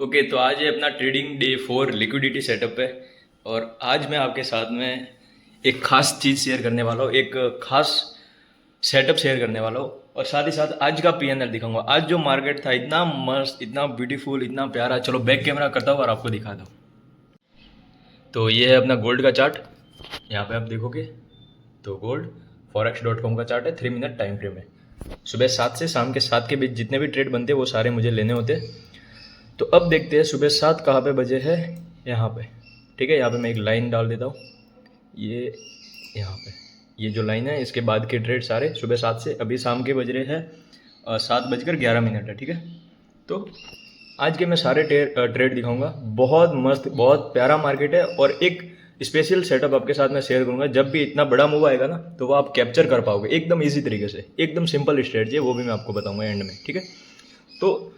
Okay, तो आज है अपना ट्रेडिंग डे 4 लिक्विडिटी सेटअप पे। और आज मैं आपके साथ में एक खास चीज़ शेयर करने वाला हूँ, एक खास सेटअप शेयर करने वाला हूँ। और साथ ही साथ आज का पीएनएल दिखाऊंगा। आज जो मार्केट था इतना मस्त, इतना ब्यूटीफुल, इतना प्यारा। चलो बैक कैमरा करता हूँ और आपको दिखाता हूँ। तो ये है अपना गोल्ड का चार्ट। यहाँ पे आप देखोगे तो गोल्ड forex.com का चार्ट है। 3 मिनट टाइम फ्रेम है। सुबह 7 से शाम के 7 के बीच जितने भी ट्रेड बनते हैं वो सारे मुझे लेने होते हैं। तो अब देखते हैं सुबह 7 कहाँ पे बजे है। यहाँ पे ठीक है। यहाँ पे मैं एक लाइन डाल देता हूँ। ये यहाँ पे ये जो लाइन है इसके बाद के ट्रेड सारे सुबह 7 से अभी शाम के बज रहे हैं 7:11 है। ठीक है। तो आज के मैं सारे ट्रेड दिखाऊंगा। बहुत मस्त, बहुत प्यारा मार्केट है। और एक स्पेशल सेटअप आपके साथ मैं शेयर करूंगा। जब भी इतना बड़ा मूव आएगा ना तो वो आप कैप्चर कर पाओगे एकदम इजी तरीके से। एकदम सिंपल स्ट्रेटजी है, वो भी मैं आपको बताऊंगा एंड में। ठीक है। तो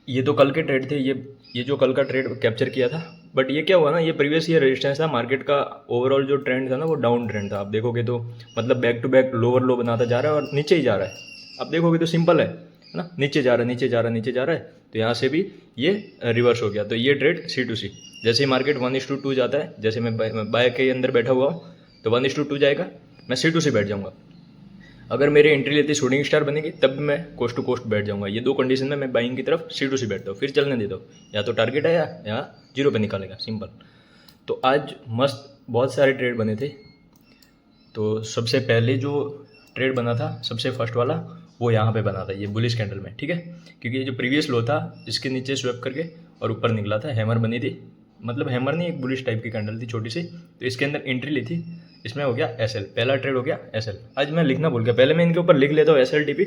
ये तो कल के ट्रेड थे। ये जो कल का ट्रेड कैप्चर किया था। बट ये क्या हुआ ना, ये प्रीवियस ईयर रेजिस्टेंस था। मार्केट का ओवरऑल जो ट्रेंड था ना वो डाउन ट्रेंड था। आप देखोगे तो मतलब back to back lower low बनाता जा रहा है और नीचे ही जा रहा है। आप देखोगे तो सिंपल है ना, नीचे जा रहा है, नीचे जा रहा है, नीचे जा रहा है। तो यहाँ से भी ये रिवर्स हो गया। तो ये ट्रेड C2C, जैसे ही मार्केट 1:2 जाता है, जैसे मैं बाय के अंदर बैठा हुआ हूँ तो 1:2 जाएगा, मैं C2C बैठ जाऊँगा। अगर मेरी एंट्री लेती शूटिंग स्टार बनेगी तब भी मैं कोस्ट टू कोस्ट बैठ जाऊंगा। ये दो कंडीशन में मैं बाइंग की तरफ C2C बैठता हूँ। फिर चलने देता हूँ, या तो टारगेट आया या जीरो पे निकालेगा, सिंपल। तो आज मस्त बहुत सारे ट्रेड बने थे। तो सबसे पहले जो ट्रेड बना था, सबसे फर्स्ट वाला, वो यहाँ पे बना था, ये बुलिश कैंडल में। ठीक है। क्योंकि ये जो प्रीवियस लो था इसके नीचे स्वैप करके और ऊपर निकला था, हैमर बनी थी। मतलब हैमर नहीं, एक बुलिश टाइप की कैंडल थी छोटी सी। तो इसके अंदर एंट्री ली थी। इसमें हो गया SL, पहला ट्रेड हो गया SL। आज मैं लिखना भूल गया, पहले मैं इनके ऊपर लिख लेता हूँ SLTP,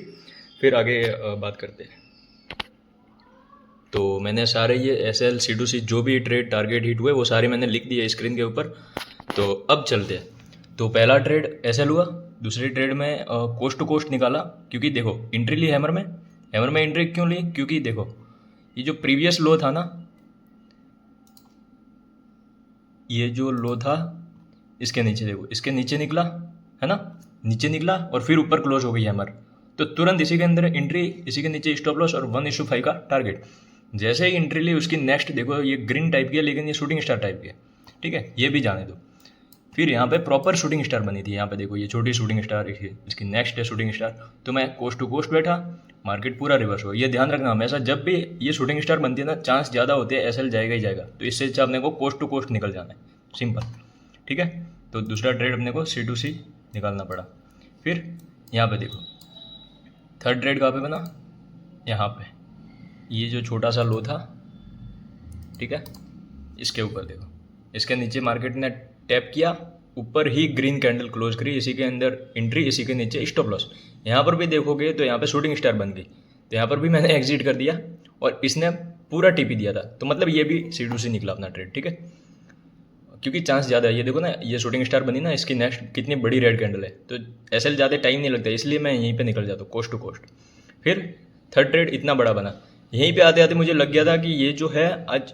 फिर आगे बात करते हैं। तो मैंने सारे ये SL C2C जो भी ट्रेड टारगेट हिट हुए वो सारे मैंने लिख दिए स्क्रीन के ऊपर। तो अब चलते हैं। तो पहला ट्रेड SL हुआ। दूसरी ट्रेड में कोस्ट टू कोस्ट निकाला। क्योंकि देखो एंट्री ली हैमर में। हैमर में एंट्री क्यों ली? क्योंकि देखो ये जो प्रीवियस लो था ना, ये जो लो था इसके नीचे, देखो इसके नीचे निकला है ना, नीचे निकला और फिर ऊपर क्लोज हो गई हैमर। तो तुरंत इसी के अंदर एंट्री, इसी के नीचे स्टॉप लॉस और 1:5 का टारगेट। जैसे ही एंट्री ली उसकी नेक्स्ट देखो ये ग्रीन टाइप की है, लेकिन ये शूटिंग स्टार टाइप की है। ठीक है, ये भी जाने दो। फिर यहाँ पे प्रॉपर शूटिंग स्टार बनी थी। यहाँ पे देखो ये छोटी शूटिंग स्टार, इसकी नेक्स्ट है शूटिंग स्टार। तो मैं कोस्ट टू कोस्ट बैठा, मार्केट पूरा रिवर्स हुआ। ये ध्यान रखना हमेशा, जब भी ये शूटिंग स्टार बनती है ना, चांस ज़्यादा होते हैं SL जाएगा ही जाएगा। तो इससे अच्छा अपने को कोस्ट टू कोस्ट निकल जाना है, सिंपल। ठीक है। तो दूसरा ट्रेड अपने को C2C निकालना पड़ा। फिर यहाँ पे देखो थर्ड ट्रेड कहाँ पे बना, यहाँ पे ये जो छोटा सा लो था, ठीक है, इसके ऊपर देखो, इसके नीचे मार्केट ने टैप किया, ऊपर ही ग्रीन कैंडल क्लोज करी, इसी के अंदर एंट्री, इसी के नीचे स्टॉप लॉस। यहाँ पर भी देखोगे तो यहाँ पे शूटिंग स्टार बन गई। तो यहाँ पर भी मैंने एग्जिट कर दिया और इसने पूरा TP दिया था। तो मतलब ये भी C2C निकला अपना ट्रेड। ठीक है। क्योंकि चांस ज़्यादा है। ये देखो ना, ये शूटिंग स्टार बनी ना, इसकी नेक्स्ट कितनी बड़ी रेड कैंडल है। तो SL ज़्यादा टाइम नहीं लगता, इसलिए मैं यहीं पे निकल जाता हूँ कोस्ट टू कोस्ट। फिर थर्ड ट्रेड इतना बड़ा बना। यहीं पे आते आते मुझे लग गया था कि ये जो है आज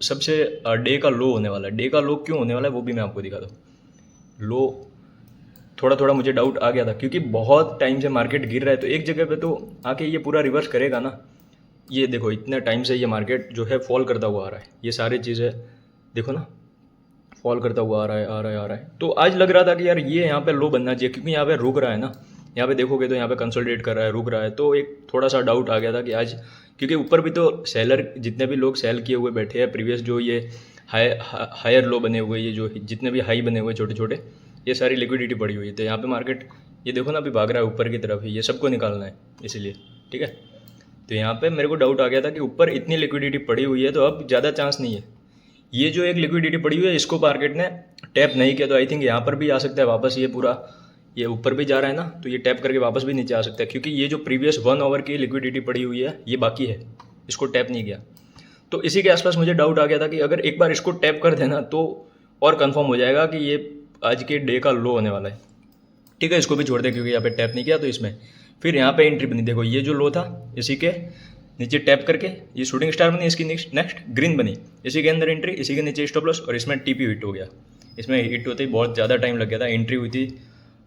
सबसे डे का लो होने वाला है। डे का लो क्यों होने वाला है वो भी मैं आपको दिखाता हूँ। लो थोड़ा थोड़ा मुझे डाउट आ गया था, क्योंकि बहुत टाइम से मार्केट गिर रहा है। तो एक जगह पे तो आके ये पूरा रिवर्स करेगा ना। ये देखो इतने टाइम से ये मार्केट जो है फॉल करता हुआ आ रहा है। ये सारी चीज़ें देखो ना, फॉल करता हुआ आ रहा है, आ रहा है, आ रहा है। तो आज लग रहा था कि यार ये यहाँ पे लो बनना चाहिए, क्योंकि यहाँ पे रुक रहा है ना। यहाँ पे देखोगे तो यहाँ पे कंसोलिडेट कर रहा है, रुक रहा है। तो एक थोड़ा सा डाउट आ गया था कि आज, क्योंकि ऊपर भी तो सेलर, जितने भी लोग सेल किए हुए बैठे हैं प्रीवियस, जो ये हायर लो बने हुए, ये जो जितने भी हाई बने हुए छोटे छोटे, ये सारी लिक्विडिटी पड़ी हुई है। तो यहाँ पे मार्केट ये देखो ना अभी भाग रहा है ऊपर की तरफ ही, ये सबको निकालना है इसीलिए। ठीक है। तो यहाँ पे मेरे को डाउट आ गया था कि ऊपर इतनी लिक्विडिटी पड़ी हुई है तो अब ज़्यादा चांस नहीं है। ये जो एक लिक्विडिटी पड़ी हुई है इसको मार्केट ने टैप नहीं किया, तो आई थिंक यहाँ पर भी आ सकता है वापस। ये पूरा ये ऊपर भी जा रहा है ना, तो ये टैप करके वापस भी नीचे आ सकता है, क्योंकि ये जो प्रीवियस 1 आवर की लिक्विडिटी पड़ी हुई है ये बाकी है, इसको टैप नहीं किया। तो इसी के आसपास मुझे डाउट आ गया था कि अगर एक बार इसको टैप कर देना तो और कंफर्म हो जाएगा कि ये आज के डे का लो होने वाला है। ठीक है, इसको भी छोड़ दे क्योंकि यहाँ पे टैप नहीं किया। तो इसमें फिर यहाँ पे एंट्री बनी, देखो ये जो लो था इसी के नीचे टैप करके ये शूटिंग स्टार बनी, इसकी नेक्स्ट ग्रीन बनी, इसी के अंदर एंट्री, इसी के नीचे स्टॉप लॉस और इसमें TP हिट हो गया। इसमें हिट होते ही बहुत ज़्यादा टाइम लग गया था। एंट्री हुई थी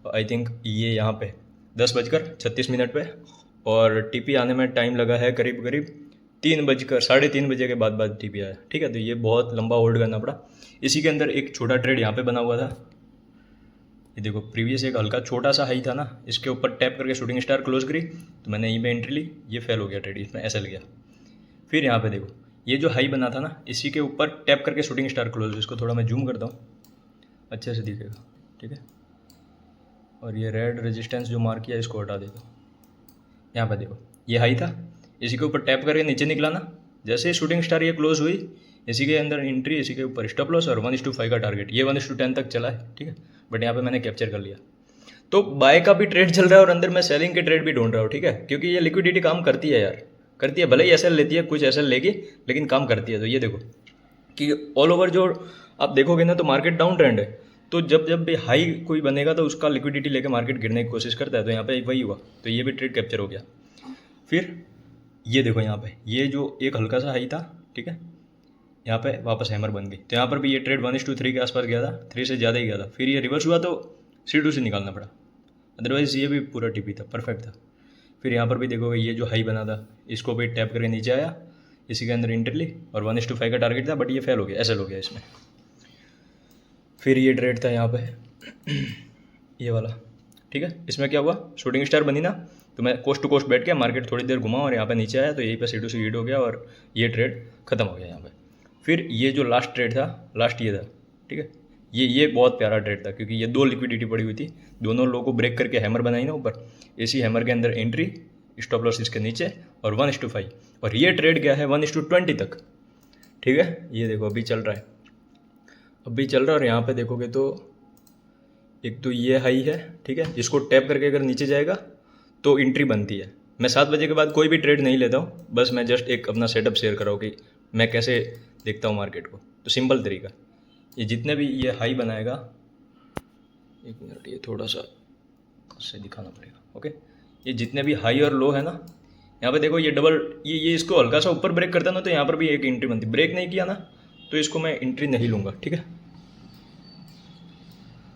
आई थिंक ये यहाँ पे 10:36 पे, और TP आने में टाइम लगा है करीब करीब 3:30 के बाद टीपी आया, ठीक है। तो ये बहुत लंबा होल्ड करना पड़ा। इसी के अंदर एक छोटा ट्रेड यहाँ पे बना हुआ था, ये देखो प्रीवियस एक हल्का छोटा सा हाई था ना, इसके ऊपर टैप करके शूटिंग स्टार क्लोज करी, तो मैंने यहीं पे एंट्री ली, ये फेल हो गया ट्रेड, इसमें एसएल गया। फिर यहाँ पे देखो ये जो हाई बना था ना, इसी के ऊपर टैप करके शूटिंग स्टार क्लोज, इसको थोड़ा मैं जूम करता हूँ अच्छे से दिखेगा, ठीक है। और ये रेड रेजिस्टेंस जो मार्क किया इसको हटा देता हूँ। यहाँ पे देखो ये हाई था, इसी के ऊपर टैप करके नीचे निकला ना, जैसे ही शूटिंग स्टार ये क्लोज हुई, इसी के अंदर एंट्री, इसी के ऊपर स्टॉप लॉस और 1:5 का टारगेट, ये 1:10 तक चला है, ठीक है। बट यहाँ पे मैंने कैप्चर कर लिया। तो बाय का भी ट्रेड चल रहा है और अंदर मैं सेलिंग के ट्रेड भी ढूंढ रहा हूँ, ठीक है, क्योंकि ये लिक्विडिटी काम करती है यार, करती है। भले ही एसएल लेती है, कुछ एसएल लेगी, लेकिन काम करती है। तो ये देखो कि ऑल ओवर जो आप देखोगे ना, तो मार्केट डाउन ट्रेंड है, तो जब जब भी हाई कोई बनेगा तो उसका लिक्विडिटी लेके मार्केट गिरने की कोशिश करता है। तो यहाँ पे वही हुआ, तो ये भी ट्रेड कैप्चर हो गया। फिर ये देखो यहाँ पे ये जो एक हल्का सा हाई था, ठीक है, यहाँ पे वापस हैमर बन गई, तो यहाँ पर भी ये ट्रेड 1:3 के आसपास गया था, 3 से ज़्यादा ही गया था। फिर ये रिवर्स हुआ तो C2C निकालना पड़ा, अदरवाइज़ ये भी पूरा टीपी था, परफेक्ट था। फिर यहाँ पर भी देखोगे ये जो हाई बना था, इसको भी टैप करके नीचे आया, इसी के अंदर एंट्री ली और 1:5 का टारगेट था, बट ये फेल हो गया, एसएल हो गया इसमें। फिर ये ट्रेड था यहाँ पे ये वाला, ठीक है। इसमें क्या हुआ, शूटिंग स्टार बनी ना, तो मैं कोस्ट टू कोस्ट बैठ के मार्केट थोड़ी देर घुमा और यहाँ पे नीचे आया, तो यहीं पे C2C हिट हो गया और ये ट्रेड खत्म हो गया यहाँ पे। फिर ये जो लास्ट ट्रेड था, लास्ट ये था, ठीक है, ये बहुत प्यारा ट्रेड था, क्योंकि ये 2 लिक्विडिटी पड़ी हुई थी, दोनों लोगों को ब्रेक करके हैमर बनाई ना ऊपर, इसी हैमर के अंदर एंट्री, स्टॉप लॉस इसके नीचे और 1:5, और ये ट्रेड गया है 1:20 तक, ठीक है। ये देखो अभी चल रहा है, अभी चल रहा है। और यहाँ पे देखोगे तो एक तो ये हाई है, ठीक है, इसको टैप करके अगर नीचे जाएगा तो एंट्री बनती है। मैं 7 बजे के बाद कोई भी ट्रेड नहीं लेता हूँ, बस मैं जस्ट एक अपना सेटअप शेयर कर रहा हूँ कि मैं कैसे देखता हूँ मार्केट को। तो सिंपल तरीका, ये जितने भी ये हाई बनाएगा, एक मिनट ये थोड़ा सा से दिखाना पड़ेगा, ओके। ये जितने भी हाई और लो है ना, यहाँ पे देखो ये डबल, ये इसको हल्का सा ऊपर ब्रेक करता ना, तो यहाँ पर भी एक एंट्री बनती। ब्रेक नहीं किया ना तो इसको मैं एंट्री नहीं लूँगा, ठीक है।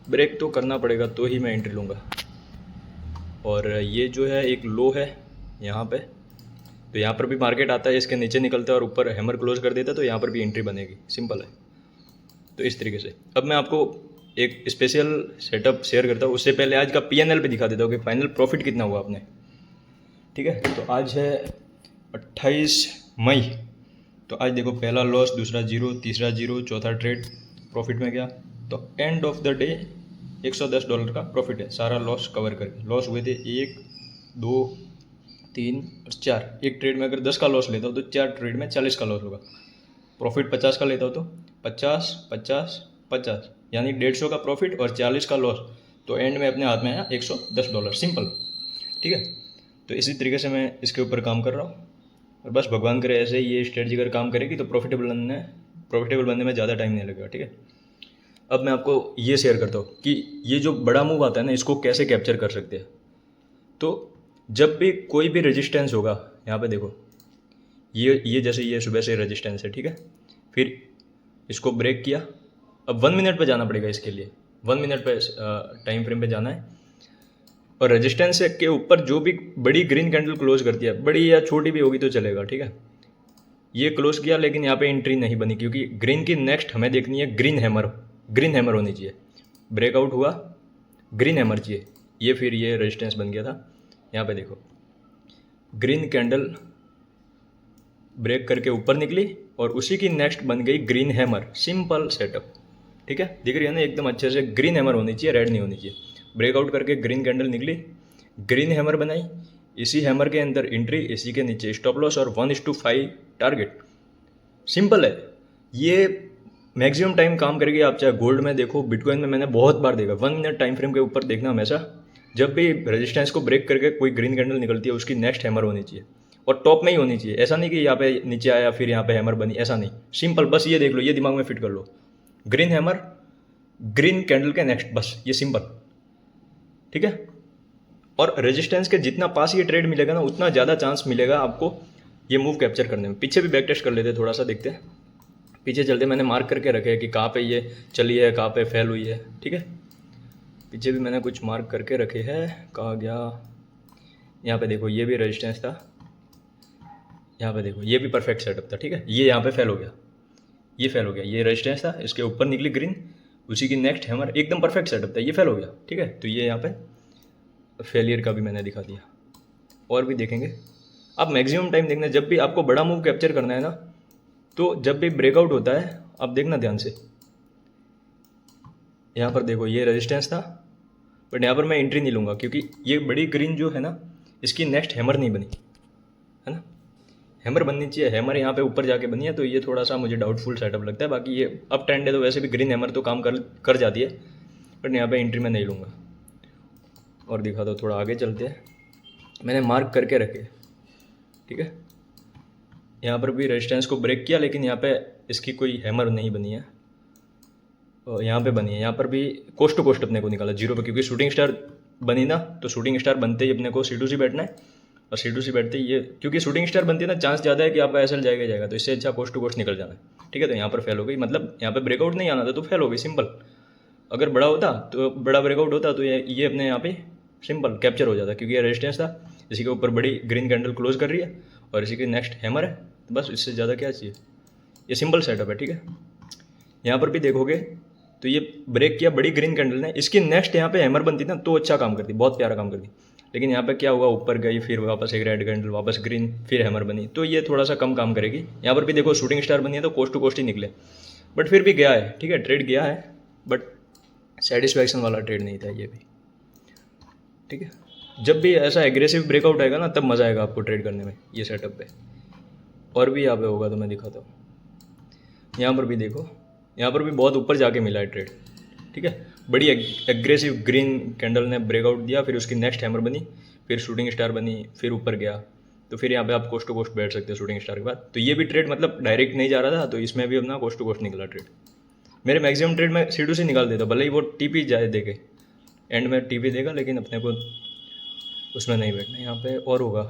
ब्रेक तो करना पड़ेगा तो ही मैं एंट्री लूँगा। और ये जो है एक लो है यहाँ पे, तो यहाँ पर भी मार्केट आता है, इसके नीचे निकलता है और ऊपर हैमर क्लोज कर देता है, तो यहाँ पर भी एंट्री बनेगी, सिंपल है। तो इस तरीके से अब मैं आपको एक स्पेशल सेटअप शेयर करता हूँ। उससे पहले आज का PNL पे दिखा देता हूँ कि फाइनल प्रॉफिट कितना हुआ आपने, ठीक है। तो आज है 28 मई, तो आज देखो पहला लॉस, दूसरा 0, तीसरा 0, चौथा ट्रेड प्रॉफिट में गया। तो एंड ऑफ द डे $110 का प्रॉफिट है, सारा लॉस कवर करके। लॉस हुए थे 1, 2, 3 और 4। एक ट्रेड में अगर 10 का लॉस लेता हूँ तो 4 ट्रेड में 40 का लॉस होगा। प्रॉफिट 50 का लेता हूँ तो 50, 50, 50, यानी 150 का प्रॉफिट और 40 का लॉस। तो एंड में अपने हाथ में आया $110, सिंपल, ठीक है। तो इसी तरीके से मैं इसके ऊपर काम कर रहा हूँ, और बस भगवान करे ऐसे ही ये स्ट्रेटजी अगर काम करेगी तो प्रॉफिटेबल बनने में ज़्यादा टाइम नहीं लगेगा, ठीक है। अब मैं आपको ये शेयर करता हूँ कि ये जो बड़ा मूव आता है ना, इसको कैसे कैप्चर कर सकते हैं। तो जब भी कोई भी रेजिस्टेंस होगा, यहाँ पे देखो ये जैसे ये सुबह से रेजिस्टेंस है, ठीक है। फिर इसको ब्रेक किया, अब 1 मिनट पे जाना पड़ेगा इसके लिए, 1 मिनट पे टाइम फ्रेम पे जाना है। और रेजिस्टेंस के ऊपर जो भी बड़ी ग्रीन कैंडल क्लोज करती है, बड़ी या छोटी भी होगी तो चलेगा, ठीक है। ये क्लोज किया, लेकिन यहाँ पे एंट्री नहीं बनी, क्योंकि ग्रीन की नेक्स्ट हमें देखनी है ग्रीन हैमर होनी चाहिए। ब्रेकआउट हुआ, ग्रीन हैमर चाहिए, ये फिर ये रेजिस्टेंस बन गया था। यहाँ पे देखो ग्रीन कैंडल ब्रेक करके ऊपर निकली और उसी की नेक्स्ट बन गई ग्रीन हैमर, सिंपल सेटअप, ठीक है। दिख रही है ना एकदम अच्छे से, ग्रीन हैमर होनी चाहिए, रेड नहीं होनी चाहिए। ब्रेकआउट करके ग्रीन कैंडल निकली, ग्रीन हैमर बनाई, इसी हैमर के अंदर एंट्री, इसी के नीचे स्टॉप लॉस और 1:5 टारगेट, सिंपल है। ये मैक्सिमम टाइम काम करेगी। आप चाहे गोल्ड में देखो, बिटकॉइन में मैंने बहुत बार देखा, 1 मिनट टाइम फ्रेम के ऊपर देखना हमेशा। जब भी रेजिस्टेंस को ब्रेक करके कोई ग्रीन कैंडल निकलती है, उसकी नेक्स्ट हैमर होनी चाहिए और टॉप में ही होनी चाहिए। ऐसा नहीं कि यहाँ पे नीचे आया फिर यहाँ पे हैमर बनी, ऐसा नहीं, सिंपल। बस ये देख लो, ये दिमाग में फिट कर लो, ग्रीन हैमर ग्रीन कैंडल के नेक्स्ट, बस ये सिंपल, ठीक है। और रेजिस्टेंस के जितना पास ये ट्रेड मिलेगा ना, उतना ज़्यादा चांस मिलेगा आपको ये मूव कैप्चर करने में। पीछे भी बैक टेस्ट कर लेते हैं, थोड़ा सा देखते हैं, पीछे चलते। मैंने मार्क करके रखे हैं कि कहाँ पे ये चली है, कहाँ पे फेल हुई है, ठीक है। पीछे भी मैंने कुछ मार्क करके रखे हैं, कहाँ गया, यहाँ पे देखो ये भी रेजिस्टेंस था, यहाँ पे देखो ये भी परफेक्ट सेटअप था, ठीक है। ये यहाँ पे फेल हो गया, ये फेल हो गया, ये रेजिस्टेंस था, इसके ऊपर निकली ग्रीन, उसी की नेक्स्ट हैमर, एकदम परफेक्ट सेटअप था, ये फेल हो गया, ठीक है। तो ये यहाँ पे फेलियर का भी मैंने दिखा दिया। और भी देखेंगे आप, मैक्सिमम टाइम देखना, जब भी आपको बड़ा मूव कैप्चर करना है ना, तो जब भी ब्रेकआउट होता है आप देखना ध्यान से, यहाँ पर देखो ये रेजिस्टेंस था, बट यहाँ पर मैं एंट्री नहीं लूँगा क्योंकि ये बड़ी ग्रीन जो है ना, इसकी नेक्स्ट हैमर नहीं बनी है ना। हैमर बननी चाहिए, हैमर यहाँ पे ऊपर जाके बनी है, तो ये थोड़ा सा मुझे डाउटफुल सेटअप लगता है। बाकी ये अप ट्रेंड है तो वैसे भी ग्रीन हैमर तो काम कर जाती है, बट यहाँ पे एंट्री मैं नहीं लूँगा। और दिखा दो, थोड़ा आगे चलते हैं, मैंने मार्क करके रखे, ठीक है। यहाँ पर भी रेजिस्टेंस को ब्रेक किया, लेकिन यहाँ पे इसकी कोई हैमर नहीं बनी है, और यहाँ पे बनी है। यहाँ पर भी कोस्ट टू कोस्ट अपने को निकाला 0 पे, क्योंकि शूटिंग स्टार बनी ना, तो शूटिंग स्टार बनते ही अपने को C2C बैठना है, और C2C बैठते ही ये, क्योंकि शूटिंग स्टार बनती है ना, चांस ज़्यादा है कि आपका SL जाएगा, तो इससे अच्छा कोस्ट टू कोस्ट निकल जाना है, ठीक है। तो यहाँ पर फेल हो गई, मतलब यहाँ पे ब्रेकआउट नहीं आना था तो फेल हो गई, सिंपल। अगर बड़ा होता तो बड़ा ब्रेकआउट होता तो ये अपने यहाँ पे सिंपल कैप्चर हो जाता, क्योंकि ये रेजिस्टेंस था, इसी के ऊपर बड़ी ग्रीन कैंडल क्लोज कर रही है, और इसी की नेक्स्ट हैमर है, तो बस इससे ज़्यादा क्या चाहिए, ये सिंपल सेटअप है, ठीक है। यहाँ पर भी देखोगे तो ये ब्रेक किया बड़ी ग्रीन कैंडल ने, इसकी नेक्स्ट यहाँ पे हैमर बनती ना तो अच्छा काम करती, बहुत प्यारा काम करती, लेकिन यहाँ पे क्या हुआ, ऊपर गई, फिर वापस एक रेड कैंडल, वापस ग्रीन, फिर हैमर बनी, तो ये थोड़ा सा कम काम करेगी। यहाँ पर भी देखो शूटिंग स्टार बनी है तो कोस्ट टू कोस्ट ही निकले, बट फिर भी गया है, ठीक है, ट्रेड गया है, बट सेटिस्फैक्शन वाला ट्रेड नहीं था ये भी, ठीक है। जब भी ऐसा एग्रेसिव ब्रेकआउट आएगा ना, तब मज़ा आएगा आपको ट्रेड करने में ये सेटअप पे। और भी यहाँ पे होगा तो मैं दिखाता हूँ, यहाँ पर भी देखो, यहाँ पर भी बहुत ऊपर जाके मिला है ट्रेड, ठीक है। बड़ी एग्रेसिव ग्रीन कैंडल ने ब्रेकआउट दिया, फिर उसकी नेक्स्ट हैमर बनी, फिर शूटिंग स्टार बनी, फिर ऊपर गया, तो फिर यहाँ पे आप कोस्ट टू कोस्ट बैठ सकते हो शूटिंग स्टार के बाद। तो ये भी ट्रेड मतलब डायरेक्ट नहीं जा रहा था, तो इसमें भी अपना कोस्ट टू कोस्ट निकला ट्रेड। मेरे मैक्सिमम ट्रेड में C2C निकाल देता, भले ही वो TP जाए देके, एंड में TP देगा, लेकिन अपने को उसमें नहीं बैठना। यहाँ पे और होगा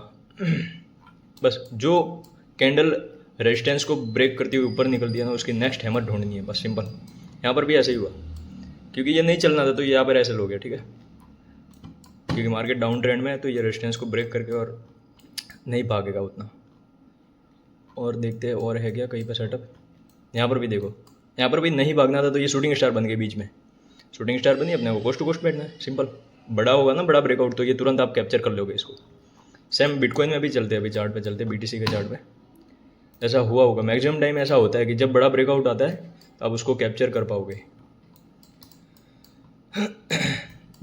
बस, जो कैंडल रेजिस्टेंस को ब्रेक करती हुई ऊपर निकल दिया ना, उसकी नेक्स्ट हैमर ढूंढनी है, बस सिंपल। यहाँ पर भी ऐसे ही हुआ, क्योंकि ये नहीं चलना था तो ये यहाँ पर ऐसे हो गया, ठीक है, क्योंकि मार्केट डाउन ट्रेंड में है, तो ये रेजिस्टेंस को ब्रेक करके और नहीं भागेगा उतना। और देखते हैं और है क्या कहीं पर सेटअप। यहाँ पर भी देखो, यहाँ पर भी नहीं भागना था तो ये शूटिंग स्टार बन गई बीच में, शूटिंग स्टार बनी, अपने को कोस्ट टू कोस्ट बैठना है, सिंपल। बड़ा होगा ना बड़ा ब्रेकआउट, तो ये तुरंत आप कैप्चर कर लोगे इसको। सेम बिटकॉइन में भी चलते हैं, अभी चार्ट पे चलते हैं, BTC के चार्ट पे ऐसा हुआ होगा। मैक्सिमम टाइम ऐसा होता है कि जब बड़ा ब्रेकआउट आता है तो आप उसको कैप्चर कर पाओगे।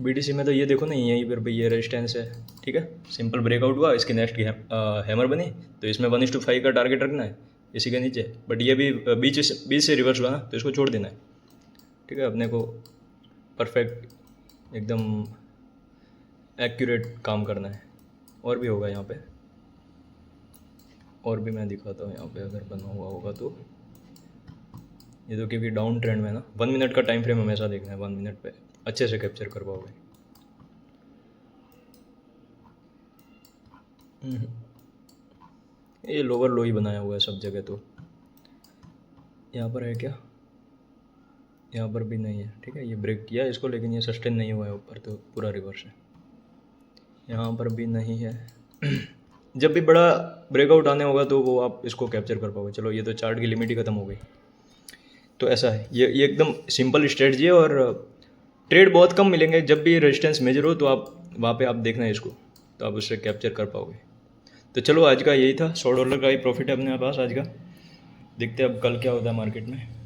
BTC में तो ये देखो ना, यहीं पर भी ये रेजिस्टेंस है, ठीक है, सिंपल ब्रेकआउट हुआ, इसकी नेक्स्ट हैमर बनी, तो इसमें 1:5 का टारगेट रखना है इसी के नीचे, बट ये भी बीच से रिवर्स हुआ ना, तो इसको छोड़ देना है, ठीक है। अपने को परफेक्ट एकदम एक्यूरेट काम करना है। और भी होगा यहाँ पे, और भी मैं दिखाता हूँ यहाँ पे, अगर बना हुआ होगा तो। ये तो क्योंकि डाउन ट्रेंड में ना 1 मिनट का टाइम फ्रेम हमेशा देखना है, 1 मिनट पे अच्छे से कैप्चर कर पाओगे। ये लोअर लो ही बनाया हुआ है सब जगह, तो यहाँ पर है क्या, यहाँ पर भी नहीं है, ठीक है। ये ब्रेक किया इसको, लेकिन ये सस्टेन नहीं हुआ है ऊपर, तो पूरा रिवर्स है। यहाँ पर भी नहीं है। जब भी बड़ा ब्रेकआउट आने होगा तो वो आप इसको कैप्चर कर पाओगे। चलो, ये तो चार्ट की लिमिट ही ख़त्म हो गई। तो ऐसा है, ये एकदम सिंपल स्ट्रेटजी है, और ट्रेड बहुत कम मिलेंगे। जब भी रेजिस्टेंस मेजर हो तो आप वहाँ पे आप देखना है इसको, तो आप उससे कैप्चर कर पाओगे। तो चलो, आज का यही था, $100 का ही प्रॉफिट है अपने पास आज का। देखते हैं अब कल क्या होता है मार्केट में।